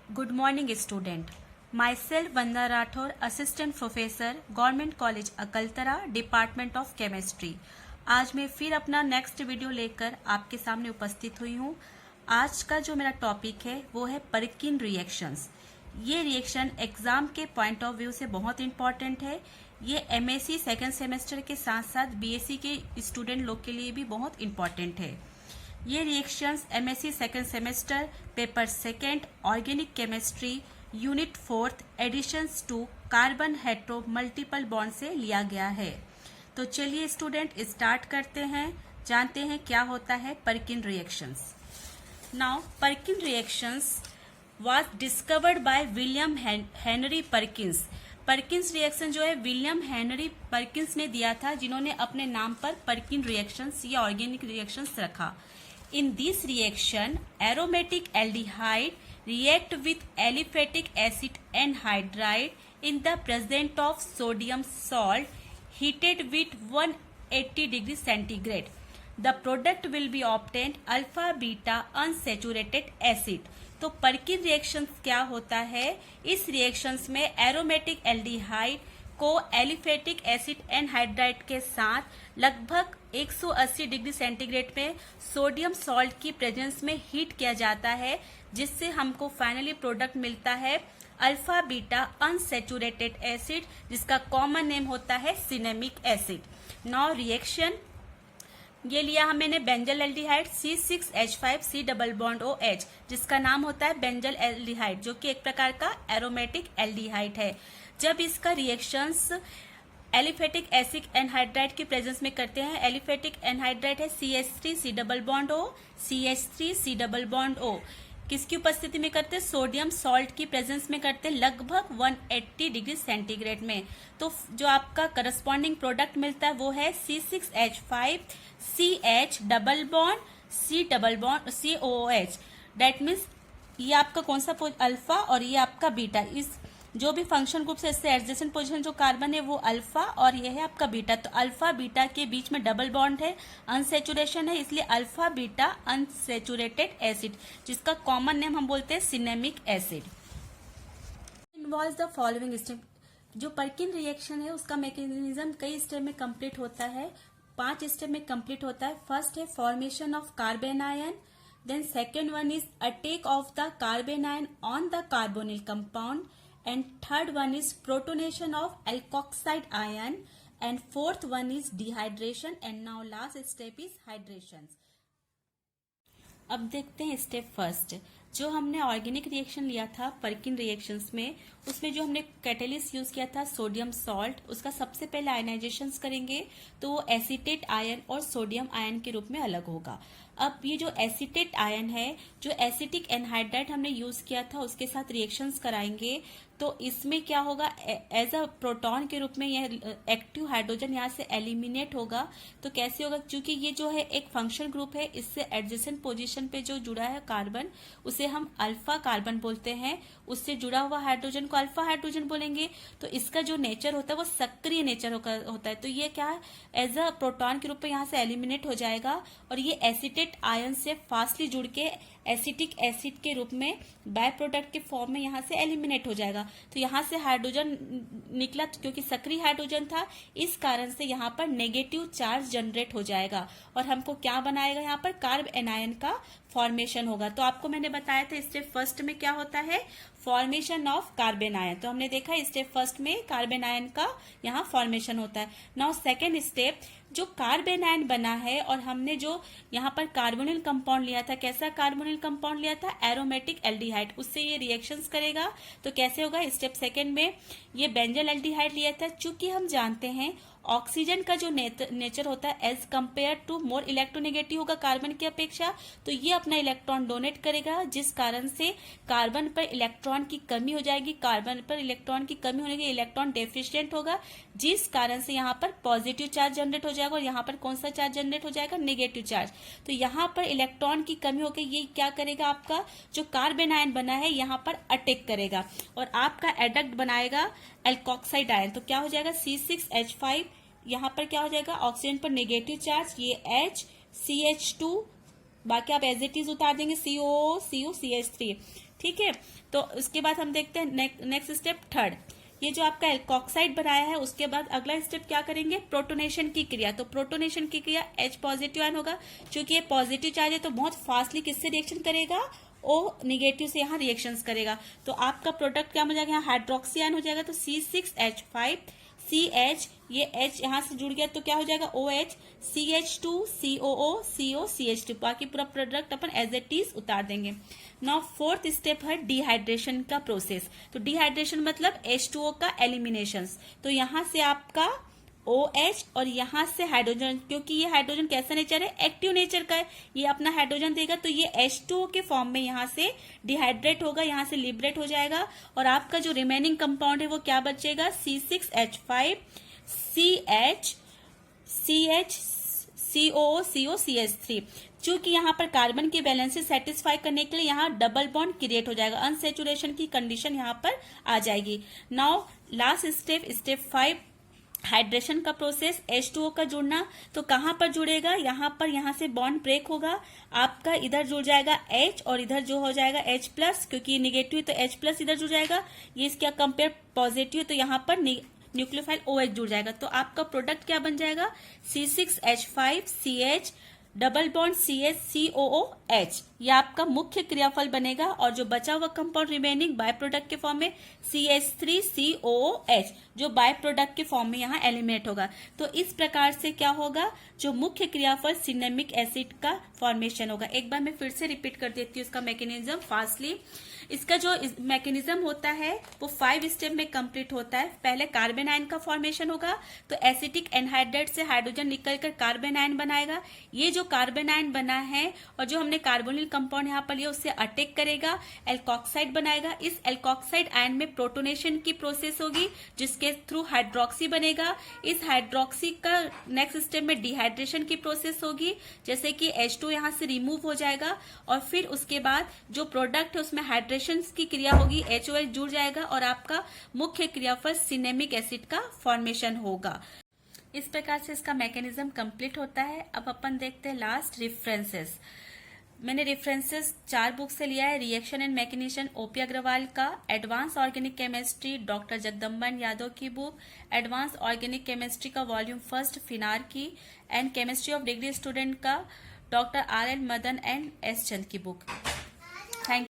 Good morning, student. Myself Vandana Rathore, Assistant Professor, Government College Akaltara, Department of Chemistry. आज मैं फिर अपना next video लेकर आपके सामने उपस्थित हुई हूँ। आज का जो मेरा टॉपिक है वो है परकिन रिएक्शंस। ये रिएक्शन एग्जाम के पॉइंट ऑफ व्यू से बहुत इंपॉर्टेंट है। ये एमएससी सेकेंड सेमेस्टर के साथ साथ बीएससी के स्टूडेंट लोग के लिए भी बहुत इंपॉर्टेंट है। ये reactions MSc second semester paper second organic chemistry unit fourth additions to carbon hetero multiple bond से लिया गया है। तो चलिए स्टूडेंट स्टार्ट करते हैं, जानते हैं क्या होता है परकिन reactions. Now परकिन reactions was discovered by William Henry Perkins. Perkins reaction जो है विलियम हेनरी परकिंस ने दिया था, जिन्होंने अपने नाम पर परकिन रिएक्शंस या ऑर्गेनिक रिएक्शंस रखा। In this reaction, aromatic aldehyde react with aliphatic acid anhydride in the presence of sodium salt heated with 180 degrees centigrade. The product will be obtained alpha beta unsaturated acid. तो परकिन reactions क्या होता है? इस reactions में aromatic aldehyde को aliphatic acid anhydride के साथ लगभग 180 डिग्री सेंटीग्रेड में सोडियम सॉल्ट की प्रेजेंस में हीट किया जाता है, जिससे हमको फाइनली प्रोडक्ट मिलता है अल्फा बीटा अनसेचुरेटेड एसिड, जिसका कॉमन नेम होता है सिनेमिक एसिड। नाउ रिएक्शन ये लिया हमने benzyl aldehyde C6H5C double bond OH, जिसका नाम होता है बेंजल एल्डिहाइड, जो कि एक प्रकार का एरोमेटिक एल्डिहाइड है। जब इसका रिएक्शंस एलिफेटिक एसिड एनहाइड्राइड की प्रेजेंस में करते हैं, एलिफेटिक एनहाइड्राइड है CH3C double bond O, CH3C double bond O, किसकी उपस्थिति में करते हैं? सोडियम सॉल्ट की प्रेजेंस में करते हैं लगभग 180 डिग्री सेंटीग्रेड में। तो जो आपका करस्पॉन्डिंग प्रोडक्ट मिलता है वो है C6H5CH double bond C double bond COOH। That means ये आपका कौन सा अल्फा और ये आपका बीटा, इस जो भी फंक्शन ग्रुप से इससे एडजेसेंट पोजीशन जो कार्बन है वो अल्फा और ये है आपका बीटा। तो अल्फा बीटा के बीच में डबल बॉन्ड है, अनसेचुरेशन है, इसलिए अल्फा बीटा अनसेचुरेटेड एसिड, जिसका कॉमन नेम हम बोलते हैं cinnamic acid. Involve the following step. जो परकिन रिएक्शन है उसका मैकेनिज्म कई स्टेप में कंप्लीट होता है, 5 स्टेप में कंप्लीट होता है। फर्स्ट है formation of carbanion, then second one is attack of the carbanion on the carbonyl compound, and third one is protonation of alkoxide ion, and fourth one is dehydration, and now last step is hydration. अब देखते हैं step first. जो हमने organic reaction लिया था परकिन reactions में, उसमें जो हमने कैटेलिस्ट यूज किया था सोडियम सॉल्ट, उसका सबसे पहले आयनाइजेशन करेंगे तो वो एसीटेट आयन और सोडियम आयन के रूप में अलग होगा। अब ये जो एसीटेट आयन है, जो एसिटिक एनहाइड्राइड हमने यूज किया था उसके साथ रिएक्शंस कराएंगे, तो इसमें क्या होगा, एज अ प्रोटॉन के रूप में यह एक्टिव हाइड्रोजन यहाँ से एलिमिनेट होगा। तो कैसे होगा, क्योंकि ये जो है एक फंक्शन ग्रुप है, इससे एडजेसेंट पोजीशन पे जो जुड़ा है कार्बन उसे हम अल्फा कार्बन बोलते हैं, उससे जुड़ा हुआ हाइड्रोजन को अल्फा हाइड्रोजन बोलेंगे। तो इसका जो नेचर होता है वो सक्रिय नेचर होता है। तो ये क्या है, एज अ प्रोटॉन के रूप में यहाँ से एलिमिनेट हो जाएगा और ये एसिटेट आयन से फास्टली जुड़ के एसिटिक एसिड के रूप में बाय प्रोडक्ट के फॉर्म में यहाँ से एलिमिनेट हो जाएगा। तो यहाँ से हाइड्रोजन निकला, क्योंकि सक्रिय हाइड्रोजन था, इस कारण से यहाँ पर नेगेटिव चार्ज जनरेट हो जाएगा और हमको क्या बनाएगा, यहाँ पर कार्ब एनायन का फॉर्मेशन होगा। तो आपको मैंने बताया था स्टेप फर्स्ट में क्या होता है, फॉर्मेशन ऑफ कार्बन आयन। तो हमने देखा स्टेप फर्स्ट में कार्बन आयन का यहाँ फॉर्मेशन होता है। नाउ सेकेंड स्टेप, जो कार्बन आयन बना है और हमने जो यहाँ पर कार्बोनिल कंपाउंड लिया था, कैसा कार्बोनिल कंपाउंड लिया था, एरोमेटिक एल्डिहाइड, उससे ये रिएक्शंस करेगा। तो कैसे होगा, स्टेप सेकेंड में ये बेंजल एल्डिहाइड लिया था। चूंकि हम जानते हैं ऑक्सीजन का जो नेचर होता है as compare to more electronegative होगा कार्बन की अपेक्षा, तो ये अपना इलेक्ट्रॉन डोनेट करेगा, जिस कारण से कार्बन पर इलेक्ट्रॉन की कमी हो जाएगी। कार्बन पर इलेक्ट्रॉन की कमी होने के इलेक्ट्रॉन डेफिशिएंट होगा, जिस कारण से यहाँ पर पॉजिटिव चार्ज जनरेट हो जाएगा और यहाँ पर कौन सा चार्ज जनरेट हो जाएगा, नेगेटिव चार्ज। तो यहाँ पर इलेक्ट्रॉन की कमी होकर ये क्या करेगा, आपका जो कार्बन आयन बना है यहाँ पर अटैक करेगा और आपका एडक्ट बनाएगा एल्कोक्साइड आयन। तो क्या हो जाएगा, C6H5, यहाँ पर क्या हो जाएगा, ऑक्सीजन पर नेगेटिव चार्ज, ये CH2, बाकी आप एज इट इज उतार देंगे, COO, CH3। ठीक है। तो उसके बाद हम देखते हैं नेक्स्ट स्टेप थर्ड। ये जो आपका एल्कोक्साइड बनाया है, उसके बाद अगला स्टेप क्या करेंगे, प्रोटोनेशन की क्रिया। तो प्रोटोनेशन की क्रिया H पॉजिटिव आयन होगा, क्योंकि ये पॉजिटिव चार्ज है तो बहुत फास्टली किससे रिएक्शन करेगा, O निगेटिव से यहाँ रिएक्शंस करेगा। तो आपका प्रोडक्ट क्या हो जाएगा, यहाँ हाइड्रोक्सी आयन हो जाएगा, तो C6H5 CH, ये H यहाँ से जुड़ गया तो क्या हो जाएगा OH, CH2 COO CO CH2, बाकी पूरा प्रोडक्ट अपन एज इट इज उतार देंगे। नाउ फोर्थ स्टेप है डिहाइड्रेशन का प्रोसेस। तो डिहाइड्रेशन मतलब H2O का एलिमिनेशन। तो यहाँ से आपका OH और यहाँ से हाइड्रोजन, क्योंकि ये हाइड्रोजन कैसा नेचर है, एक्टिव नेचर का है, ये अपना हाइड्रोजन देगा तो ये H2O के फॉर्म में यहाँ से डिहाइड्रेट होगा, यहाँ से लिबरेट हो जाएगा, और आपका जो रिमेनिंग कंपाउंड है वो क्या बचेगा, C6H5 CH CH COO CO CH3। चूंकि यहाँ पर कार्बन की बैलेंस से सेटिस्फाई करने के लिए यहाँ डबल बॉन्ड क्रिएट हो जाएगा, अनसेचुरेशन की कंडीशन यहाँ पर आ जाएगी। नाउ लास्ट स्टेप 5, हाइड्रेशन का प्रोसेस, H2O का जुड़ना। तो कहाँ पर जुड़ेगा, यहाँ से बॉन्ड ब्रेक होगा, आपका इधर जुड़ जाएगा H और इधर जो हो जाएगा H प्लस, क्योंकि निगेटिव तो H प्लस इधर जुड़ जाएगा, ये इसका कंपेयर पॉजिटिव तो यहाँ पर न्यूक्लियोफाइल OH जुड़ जाएगा। तो आपका प्रोडक्ट क्या बन जाएगा, C6H5 CH double bond CH COOH, ये आपका मुख्य क्रियाफल बनेगा, और जो बचा हुआ कंपाउंड रिमेनिंग बाय प्रोडक्ट के फॉर्म में CH3 COOH, जो बाय प्रोडक्ट के फॉर्म में यहाँ एलिमिनेट होगा। तो इस प्रकार से क्या होगा, जो मुख्य क्रियाफल सिनेमिक एसिड का फॉर्मेशन होगा। एक बार मैं फिर से रिपीट कर देती हूँ इसका मैकेनिज्म फास्टली। इसका जो मैकेनिज्म होता है वो 5 स्टेप में कंप्लीट होता है। पहले कार्बन आयन का फॉर्मेशन होगा, तो एसिटिक एनहाइड्राइड से हाइड्रोजन निकलकर कार्बन आयन बनाएगा। ये जो कार्बन आयन बना है और जो हमने कार्बोनिल कंपाउंड यहाँ पर लिया उससे अटैक करेगा, एल्कोक्साइड बनाएगा। इस एल्कोक्साइड आयन में प्रोटोनेशन की प्रोसेस होगी, जिसके थ्रू हाइड्रोक्सी बनेगा। इस हाइड्रोक्सी का नेक्स्ट स्टेप में डिहाइड्रेशन की प्रोसेस होगी, जैसे कि H2 यहाँ से रिमूव हो जाएगा, और फिर उसके बाद जो प्रोडक्ट है उसमें हाइड्रेशन की क्रिया होगी, HOH जुड़ जाएगा, और आपका मुख्य क्रियाफल सिनेमिक एसिड का फॉर्मेशन होगा। इस प्रकार से इसका मैकेनिज्म कंप्लीट होता है। अब अपन देखते हैं लास्ट रेफरेंसेस। मैंने रेफरेंसेस 4 बुक से लिया है, reaction and mechanism OP Agarwal का, advance organic chemistry doctor Jagdamban Yadav की बुक, एडवांस ऑर्गेनिक केमिस्ट्री का वॉल्यूम 1 फिनार की, and chemistry of degree student का doctor RN Madan and S Chand की बुक। थैंक